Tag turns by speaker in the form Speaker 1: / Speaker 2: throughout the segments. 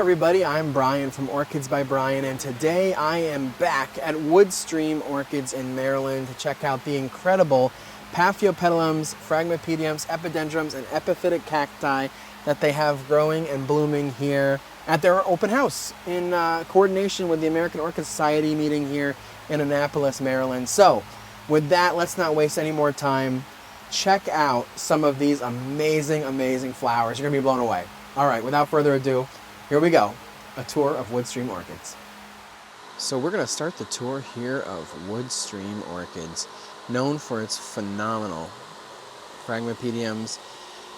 Speaker 1: everybody, I'm Brian from Orchids by Brian, and today I am back at Woodstream Orchids in Maryland to check out the incredible Paphiopedilums, Phragmipediums, Epidendrums, and epiphytic cacti that they have growing and blooming here at their open house in coordination with the American Orchid Society meeting here in Annapolis, Maryland. So with that, let's not waste any more time. Check out some of these amazing, amazing flowers. You're gonna be blown away. All right, without further ado, here we go, a tour of Woodstream Orchids. So we're gonna start the tour here of Woodstream Orchids, known for its phenomenal Phragmipediums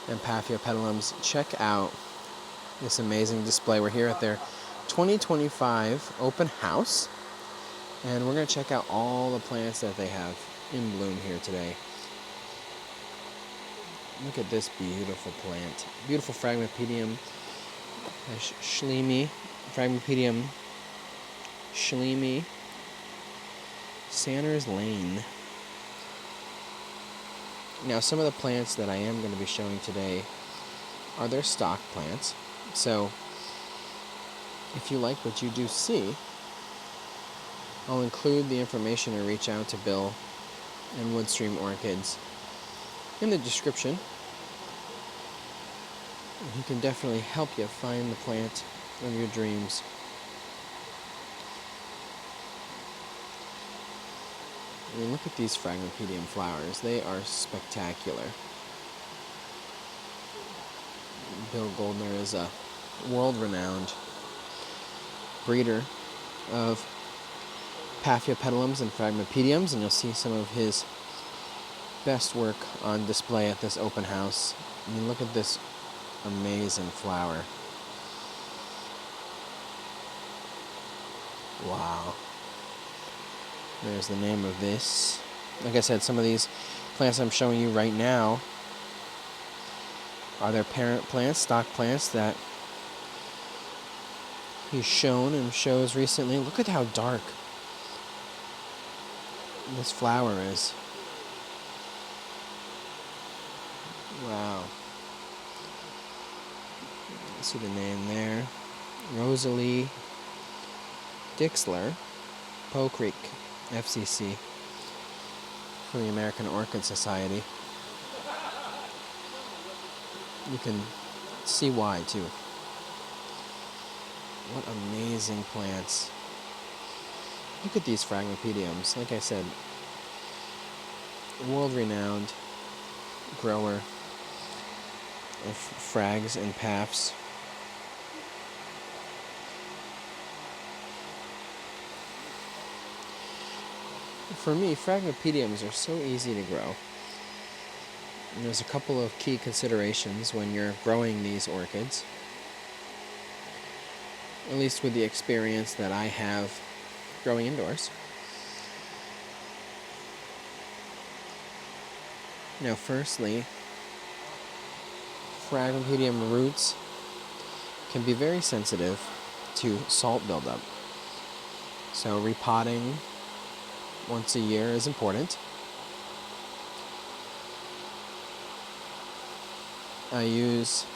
Speaker 1: and Paphiopedilums. Check out this amazing display. We're here at their 2025 open house, and we're gonna check out all the plants that they have in bloom here today. Look at this beautiful plant. Beautiful Phragmipedium, Phragmipedium Schlemi, Sanders Lane. Now, some of the plants that I am going to be showing today are their stock plants. So, if you like what you do see, I'll include the information to reach out to Bill and Woodstream Orchids in the description. He can definitely help you find the plant of your dreams. I mean, look at these Phragmipedium flowers. They are spectacular. Bill Goldner is a world-renowned breeder of Paphiopedilums and Phragmipediums, and you'll see some of his best work on display at this open house. I mean, look at this amazing flower. Wow. There's the name of this. Like I said, some of these plants I'm showing you right now are their parent plants, stock plants that he's shown and shows recently. Look at how dark this flower is. Wow. See the name there. Rosalie Dixler, Poe Creek, FCC, for the American Orchid Society. You can see why, too. What amazing plants. Look at these Phragmipediums. Like I said, world-renowned grower of Phrags and Paphs. For me, Phragmipediums are so easy to grow. And there's a couple of key considerations when you're growing these orchids, at least with the experience that I have growing indoors. Now, firstly, Phragmipedium roots can be very sensitive to salt buildup. So repotting once a year is important. I use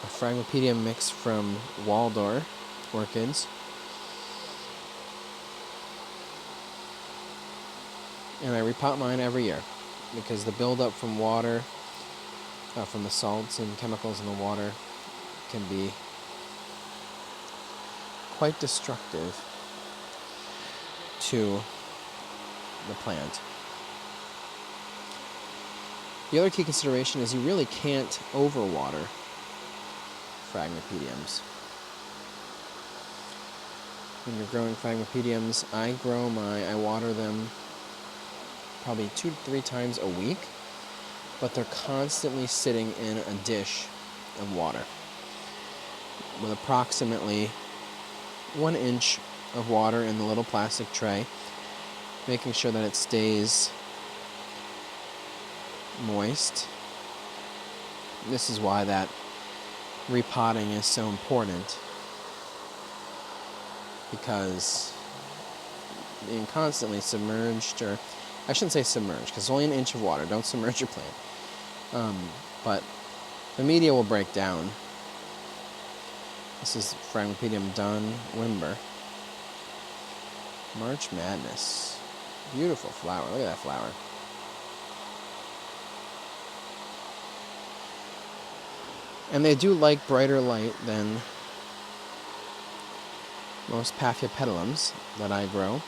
Speaker 1: a Phragmipedium mix from Waldorf Orchids, and I repot mine every year because the buildup from water, from the salts and chemicals in the water, can be quite destructive to the plant. The other key consideration is you really can't overwater Phragmipediums. When you're growing Phragmipediums, I water them probably 2 to 3 times a week, but they're constantly sitting in a dish of water with approximately 1 inch of water in the little plastic tray, making sure that it stays moist. This is why that repotting is so important, because being constantly submerged, or I shouldn't say submerged, because it's only 1 inch of water. Don't submerge your plant. But the media will break down This is Phragmipedium Don Wimber. March Madness. Beautiful flower. Look at that flower. And they do like brighter light than most Paphiopedilums that I grow.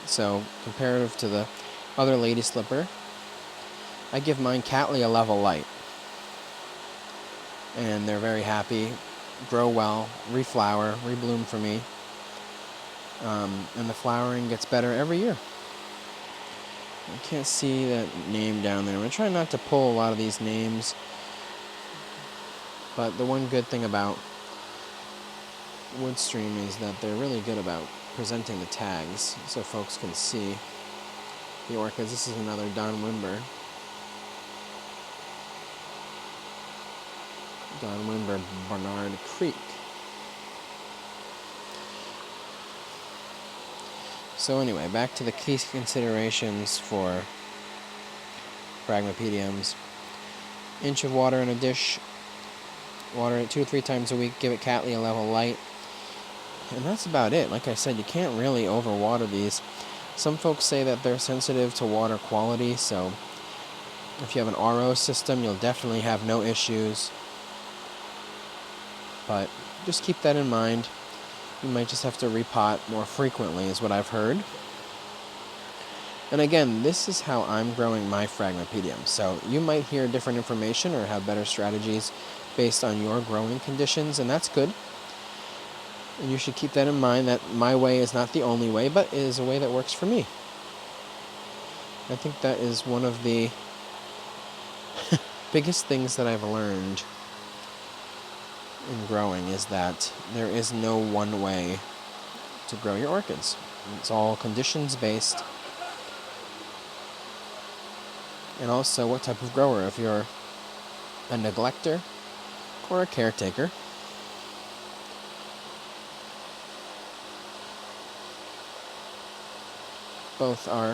Speaker 1: So, comparative to the other lady slipper, I give mine Cattleya level light. And they're very happy, grow well, reflower, rebloom for me. And the flowering gets better every year. I can't see that name down there. I'm going to try not to pull a lot of these names. But the one good thing about Woodstream is that they're really good about presenting the tags so folks can see the orchids. This is another Don Wimber. Don Wimber Barnard Creek. So anyway, back to the key considerations for Phragmipediums. Inch of water in a dish. Water it 2 or 3 times a week. Give it Cattleya level light. And that's about it. Like I said, you can't really overwater these. Some folks say that they're sensitive to water quality, so if you have an RO system, you'll definitely have no issues. But just keep that in mind. You might just have to repot more frequently, is what I've heard. And again, this is how I'm growing my Phragmipedium. So you might hear different information or have better strategies based on your growing conditions, and that's good. And you should keep that in mind, that my way is not the only way, but is a way that works for me. I think that is one of the biggest things that I've learned in growing, is that there is no one way to grow your orchids. It's all conditions based. And also what type of grower. If you're a neglector or a caretaker, both are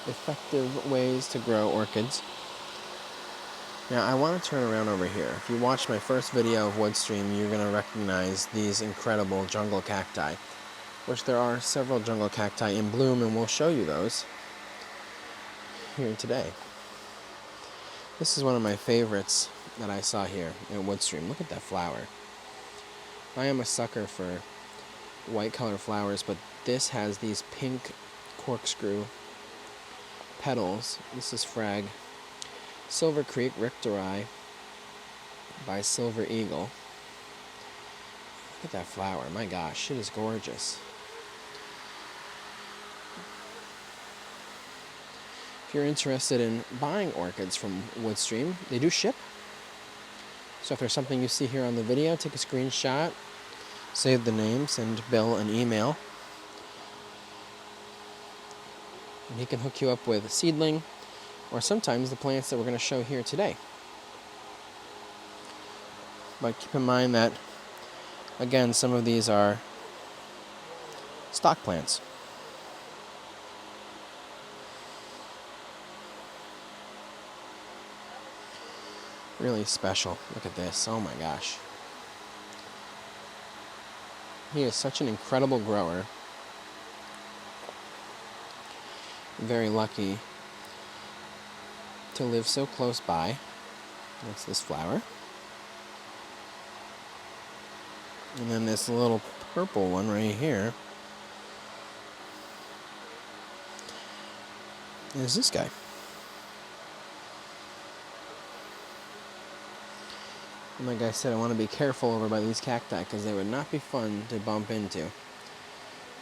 Speaker 1: effective ways to grow orchids. Now I want to turn around over here. If you watched my first video of Woodstream, you're going to recognize these incredible jungle cacti, which there are several jungle cacti in bloom, and we'll show you those here today. This is one of my favorites that I saw here at Woodstream. Look at that flower. I am a sucker for white color flowers, but this has these pink corkscrew petals. This is Phrag Silver Creek Rictori by Silver Eagle. Look at that flower. My gosh, it is gorgeous. If you're interested in buying orchids from Woodstream, they do ship. So if there's something you see here on the video, take a screenshot, save the name, send Bill an email, and he can hook you up with a seedling, or sometimes the plants that we're going to show here today. But keep in mind that, again, some of these are stock plants. Really special. Look at this. Oh my gosh. He is such an incredible grower. I'm very lucky to live so close by. That's this flower. And then this little purple one right here is this guy. And like I said, I want to be careful over by these cacti because they would not be fun to bump into.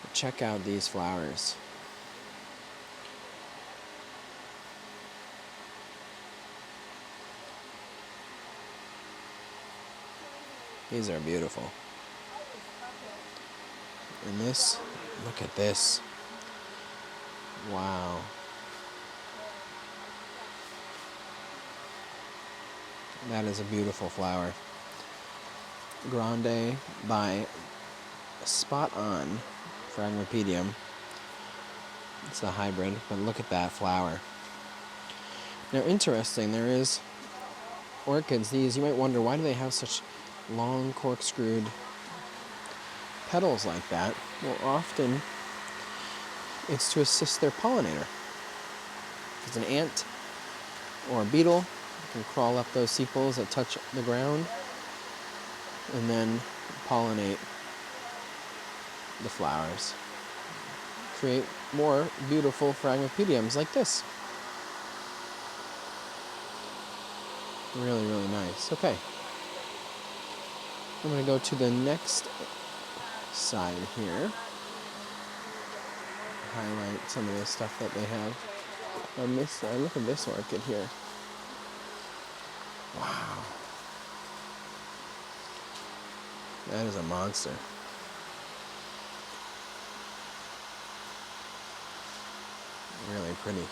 Speaker 1: But check out these flowers. These are beautiful. And this, look at this. Wow. That is a beautiful flower. Grande by Spot On Phragmipedium. It's a hybrid, but look at that flower. Now, interesting, there is orchids, these, you might wonder, why do they have such long corkscrewed petals like that, well, often it's to assist their pollinator. If it's an ant or a beetle, it can crawl up those sepals that touch the ground and then pollinate the flowers. Create more beautiful Phragmipediums like this. Really, really nice. Okay. I'm going to go to the next side here. Highlight some of the stuff that they have on this side. Look at this orchid here. Wow. That is a monster. Really pretty.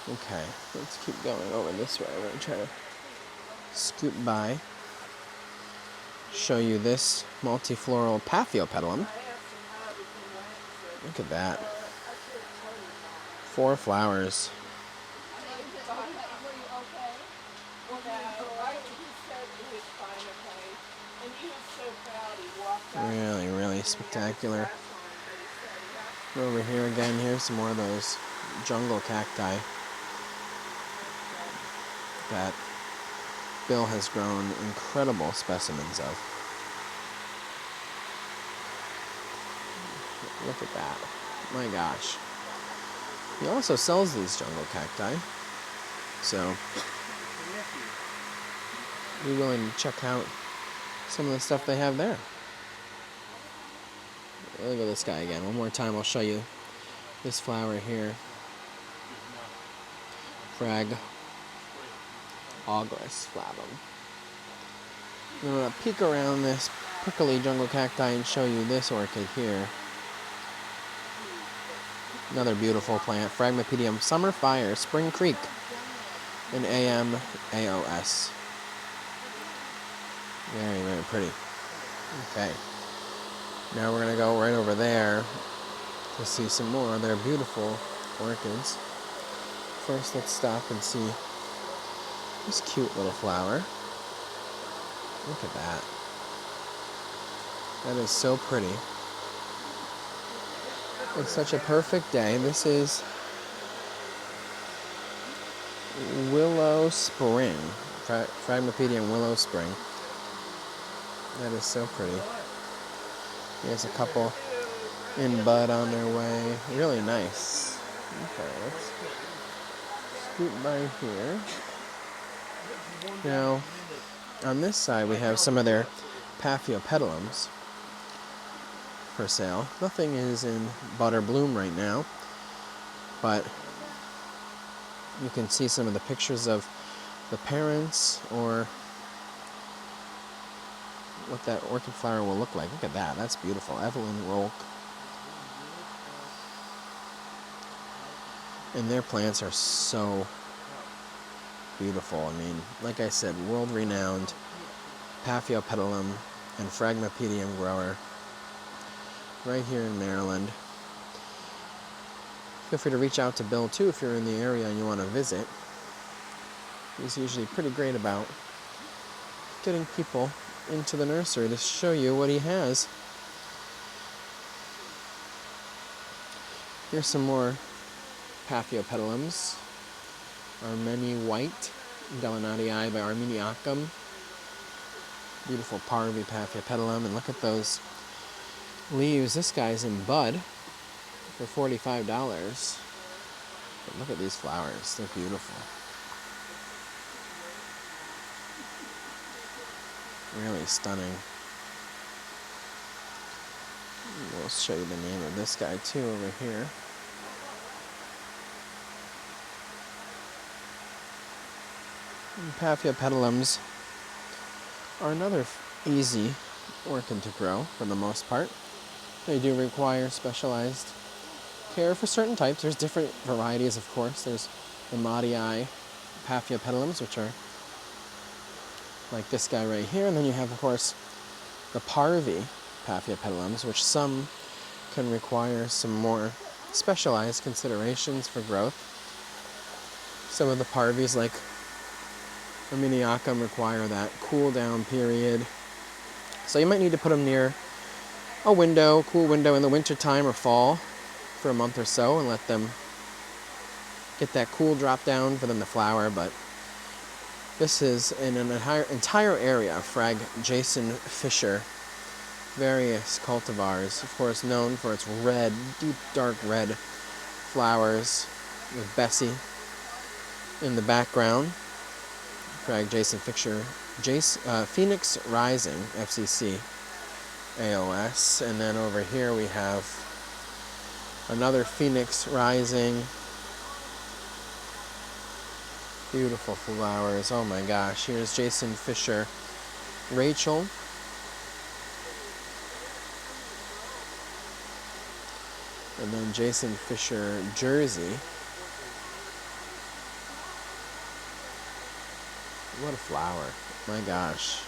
Speaker 1: Okay, let's keep going over this way. I'm going to try to scoot by. Show you this multifloral Paphiopedilum. Look at that. 4 flowers. Really, really spectacular. Over here again, here's some more of those jungle cacti that Bill has grown incredible specimens of. Look at that. My gosh. He also sells these jungle cacti. So, be willing to check out some of the stuff they have there. Look at this guy again. One more time, I'll show you this flower here. Phragmipedium flavum. I'm going to peek around this prickly jungle cacti and show you this orchid here. Another beautiful plant. Phragmipedium Summer Fire, Spring Creek, and AM AOS. Very, very pretty. Okay. Now we're going to go right over there to see some more of their beautiful orchids. First, let's stop and see this cute little flower. Look at that. That is so pretty. It's such a perfect day. This is Willow Spring. Phragmipedium Willow Spring. That is so pretty. There's a couple in bud on their way. Really nice. Okay, let's scoot by here. Now, on this side we have some of their Paphiopedilums for sale. Nothing is in bud or bloom right now, but you can see some of the pictures of the parents or what that orchid flower will look like. Look at that. That's beautiful. Evelyn Rolk. And their plants are so beautiful. I mean, like I said, world-renowned Paphiopedilum and Phragmipedium grower right here in Maryland. Feel free to reach out to Bill too if you're in the area and you want to visit. He's usually pretty great about getting people into the nursery to show you what he has. Here's some more Paphiopedilums. Armeni White, Delanatii by Armeniacum. Beautiful Parvi Paphiopedilum. And look at those leaves. This guy's in bud for $45. But look at these flowers. They're beautiful. Really stunning. We'll show you the name of this guy too over here. And Paphiopedilums are another easy orchid to grow for the most part. They do require specialized care for certain types. There's different varieties, of course. There's the Maudii Paphiopedilums, which are like this guy right here, and then you have, of course, the Parvi Paphiopedilums, which some can require some more specialized considerations for growth. Some of the Parvis, like Arminiacum require that cool down period. So you might need to put them near a window, cool window in the winter time or fall for a month or so and let them get that cool drop down for them to flower. But this is in an entire area of Phrag Jason Fisher, various cultivars, of course known for its red, deep dark red flowers with Bessie in the background. Phrag Jason Fisher, Phoenix Rising, FCC, AOS. And then over here we have another Phoenix Rising. Beautiful flowers. Oh my gosh. Here's Jason Fisher, Rachel. And then Jason Fisher, Jersey. What a flower. My gosh.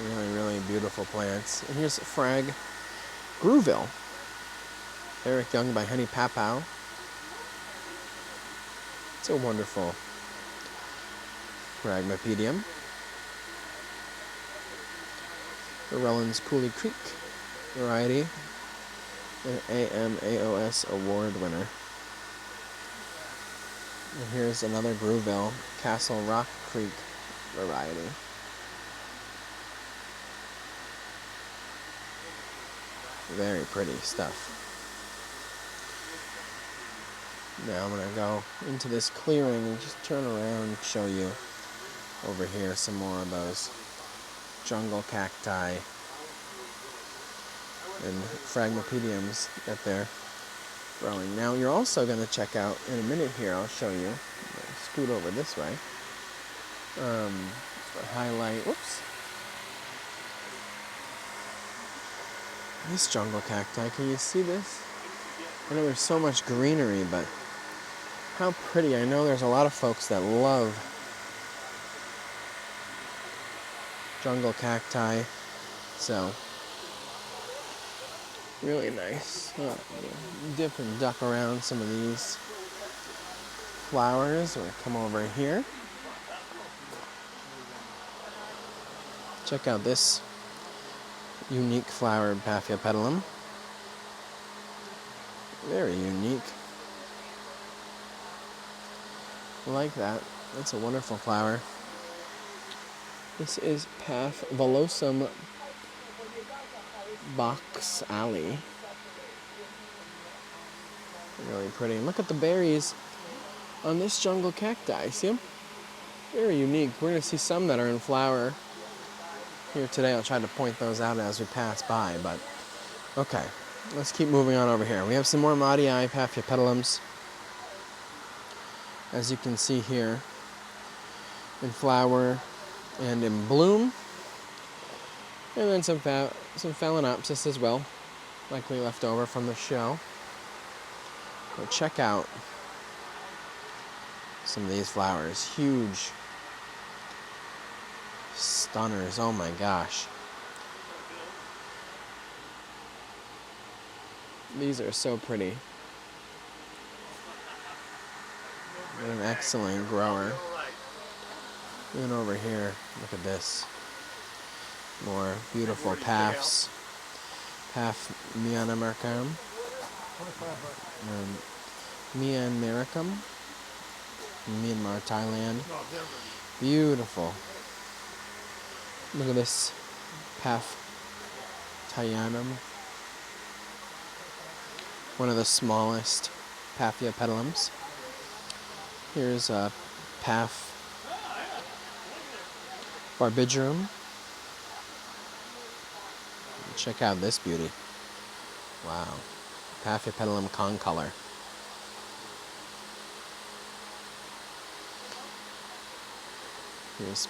Speaker 1: Really, really beautiful plants. And here's Phrag Grooville. Eric Young by Henny Papow. It's a wonderful Phragmipedium. Relland's Cooley Creek variety. An AMAOS award winner. And here's another Grooville, Castle Rock Creek variety. Very pretty stuff. Now I'm going to go into this clearing and just turn around and show you over here some more of those jungle cacti and Phragmipediums that they're growing. Now you're also going to check out, in a minute here, I'll show you, scoot over this way, highlight, whoops, this jungle cacti. Can you see this? I know there's so much greenery, but how pretty. I know there's a lot of folks that love jungle cacti, so really nice. Dip and duck around some of these flowers, or come over here. Check out this unique flowered Paphiopedilum. Very unique. I like that. That's a wonderful flower. This is Paphiopedilum Box Alley. Really pretty. And look at the berries on this jungle cacti. See them? Very unique. We're going to see some that are in flower here today. I'll try to point those out as we pass by. But okay, let's keep moving on over here. We have some more Maudii Paphiopedilums, as you can see here, in flower and in bloom. And then some Phalaenopsis as well, likely left over from the show. But check out some of these flowers. Huge stunners. Oh my gosh. These are so pretty. An excellent grower. And over here, look at this. More beautiful Paphs. Paphiopedilum. Myanmaricum. Myanmar, Thailand. Beautiful. Look at this Paphiopedilum. One of the smallest Paphiopedilums. Here's a Paphiopedilum. Check out this beauty. Wow. Paphiopedilum concolor. Here's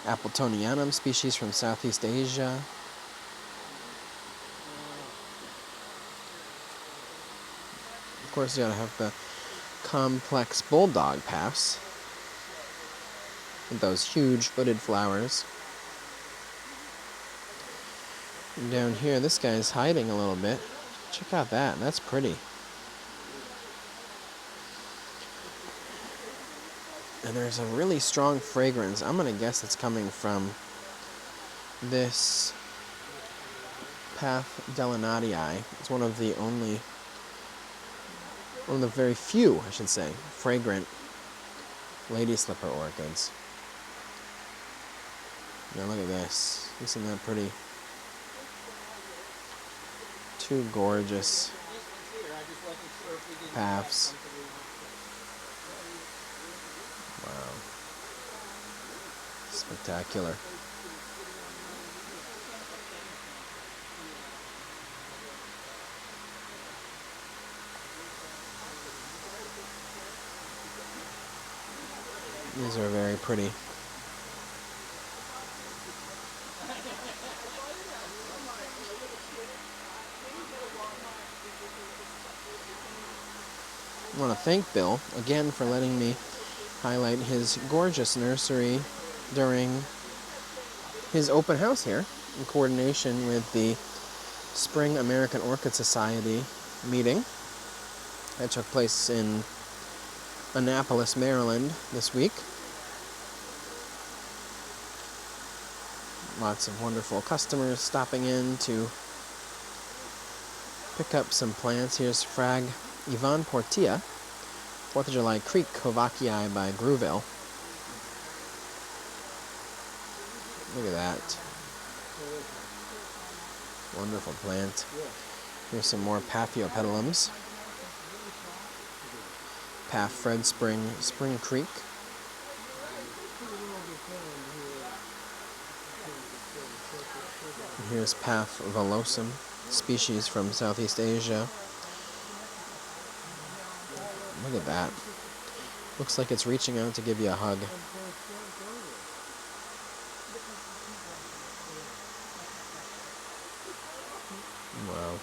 Speaker 1: Paphiopedilum, species from Southeast Asia. Of course, you gotta have the complex bulldog Paphs with those huge hooded flowers. And down here, this guy's hiding a little bit. Check out that. That's pretty. And there's a really strong fragrance. I'm going to guess it's coming from this Paphiopedilum. It's one of the very few, I should say, fragrant lady slipper orchids. Now look at this. Isn't that pretty? Two gorgeous Paphs. Wow. Spectacular. These are very pretty. I want to thank Bill again for letting me highlight his gorgeous nursery during his open house here in coordination with the Spring American Orchid Society meeting that took place in Annapolis, Maryland this week. Lots of wonderful customers stopping in to pick up some plants. Here's Phragmipedium Portia, 4th of July Creek Kovacii by Grooville. Look at that. Wonderful plant. Here's some more Paphiopedilums. Fred Spring Creek. And here's Paphiopedilum, species from Southeast Asia. Look at that. Looks like it's reaching out to give you a hug. Wow.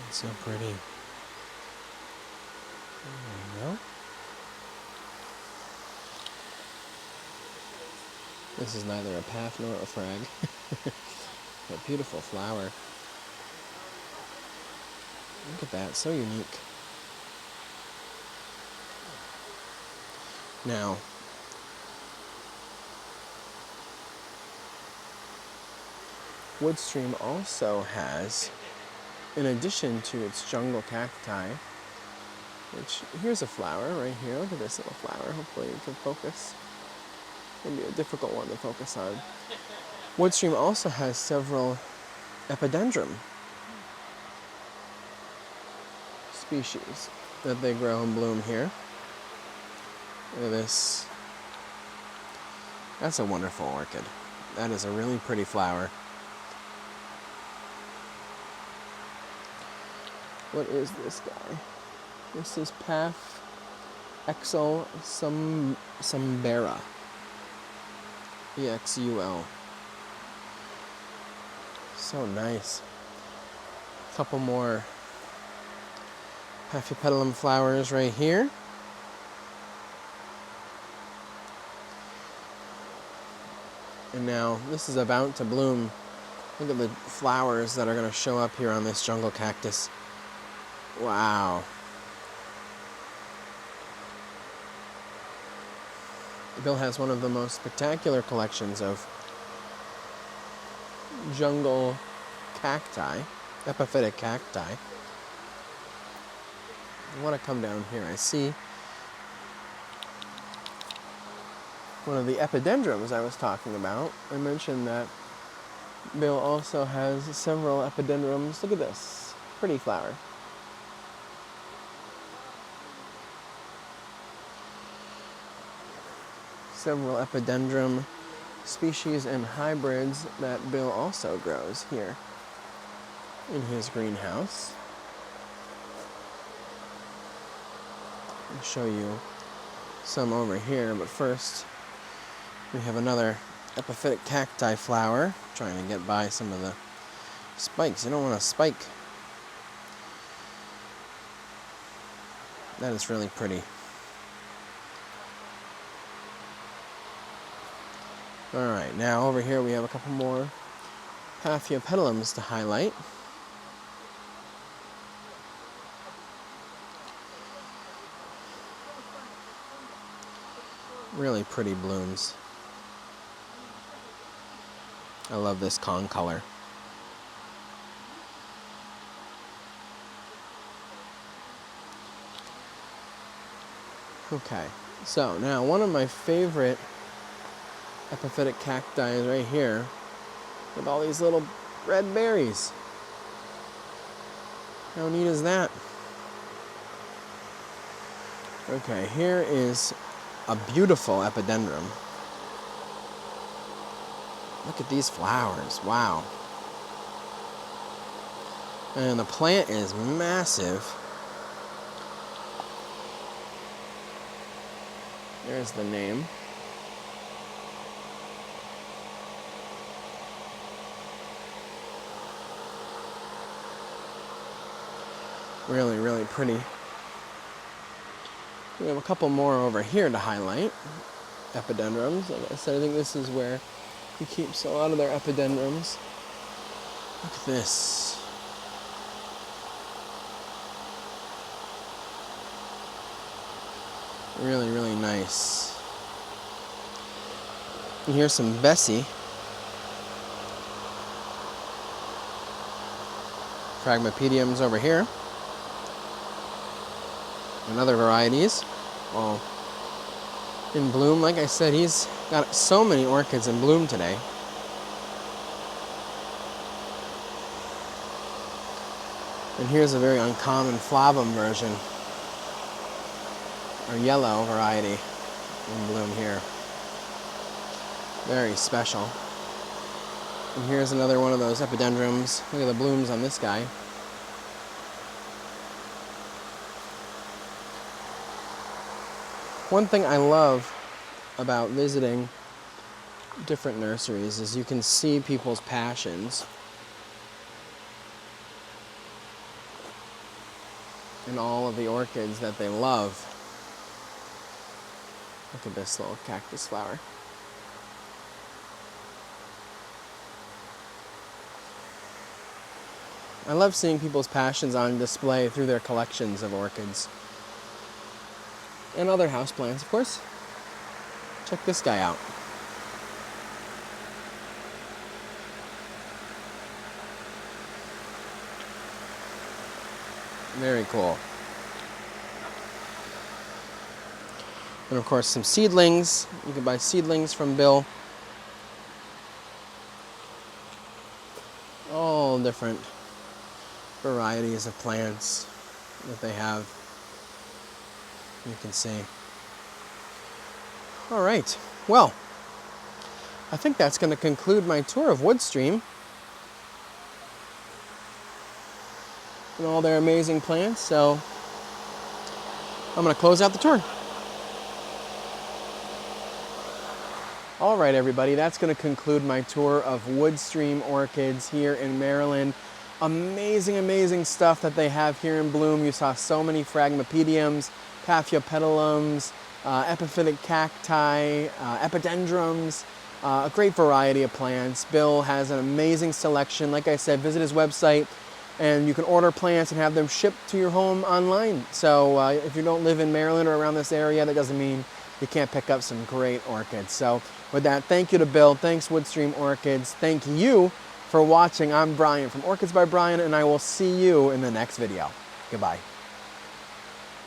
Speaker 1: It's so pretty. There we go. This is neither a Paph nor a Phrag. But beautiful flower. Look at that, so unique. Now, Woodstream also has, in addition to its jungle cacti, which, here's a flower right here. Look at this little flower. Hopefully you can focus. It'll be a difficult one to focus on. Woodstream also has several epidendrum species that they grow and bloom here. Look at this. That's a wonderful orchid. That is a really pretty flower. What is this guy? This is Paph Exul Sumbera. EXUL. So nice. A couple more Paphiopedilum flowers right here. And now this is about to bloom. Look at the flowers that are going to show up here on this jungle cactus. Wow. Bill has one of the most spectacular collections of jungle cacti, epiphytic cacti. I want to come down here. I see one of the epidendrums I was talking about. I mentioned that Bill also has several epidendrums. Look at this. Pretty flower. Several epidendrum species and hybrids that Bill also grows here in his greenhouse. I'll show you some over here, but first we have another epiphytic cacti flower. Trying to get by some of the spikes. You don't want to spike. That is really pretty. Alright, now over here we have a couple more Paphiopedilums to highlight. Really pretty blooms. I love this con color. Okay, so now one of my favorite epiphytic cacti is right here with all these little red berries. How neat is that? Okay, here is a beautiful epidendrum. Look at these flowers, wow. And the plant is massive. There's the name. Really, really pretty. We have a couple more over here to highlight. Epidendrums. Like I said, I think this is where he keeps a lot of their epidendrums. Look at this. Really, really nice. And here's some Bessie. Phragmipediums over here. And other varieties. All in bloom. Like I said, he's got so many orchids in bloom today. And here's a very uncommon flavum version, or yellow variety in bloom here. Very special. And here's another one of those epidendrums. Look at the blooms on this guy. One thing I love about visiting different nurseries is you can see people's passions in all of the orchids that they love. Look at this little cactus flower. I love seeing people's passions on display through their collections of orchids. And other houseplants, of course. Check this guy out. Very cool. And of course some seedlings. You can buy seedlings from Bill. All different varieties of plants that they have. You can see. All right, well, I think that's going to conclude my tour of Woodstream and all their amazing plants. So I'm going to close out the tour. All right, everybody, that's going to conclude my tour of Woodstream Orchids here in Maryland. Amazing, amazing stuff that they have here in bloom. You saw so many Phragmipediums, Paphiopedilums, epiphytic cacti, epidendrums, a great variety of plants. Bill has an amazing selection. Like I said, visit his website and you can order plants and have them shipped to your home online. So if you don't live in Maryland or around this area, that doesn't mean you can't pick up some great orchids. So with that, thank you to Bill. Thanks, Woodstream Orchids. Thank you for watching. I'm Brian from Orchids by Brian, and I will see you in the next video. Goodbye.